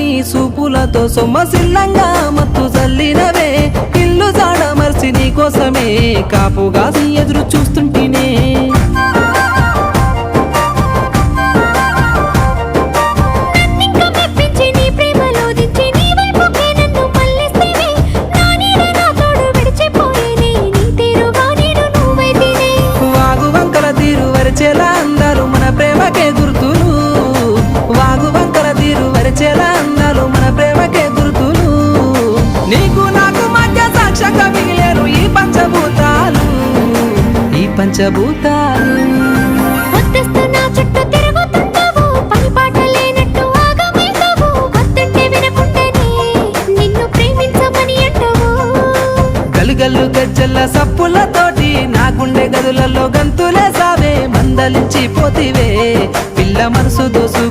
నీ సూపులతో సొమ్మసిల్లంగా మత్తు జల్లినవే ఇల్లు జాడ మర్చి నీ కోసమే కాపుగా ఎదురు చూస్తుంటేనే వాగు వంకల తీరు వరిచేలా అందాలు మన ప్రేమకే గుర్తులు వాగు వంకల తీరు వరిచేలా అందాలు మన ప్రేమకే గుర్తులు నీకు నాకు మధ్య సాక్ష్యంగా మిగిలేరు ఈ పంచభూతాలు గల్లు గజ్జల్ల సప్పులతోటి నా గుండె గదులలో గంతులే సావే మందలించి పోతివే పిల్ల మనసు దోసు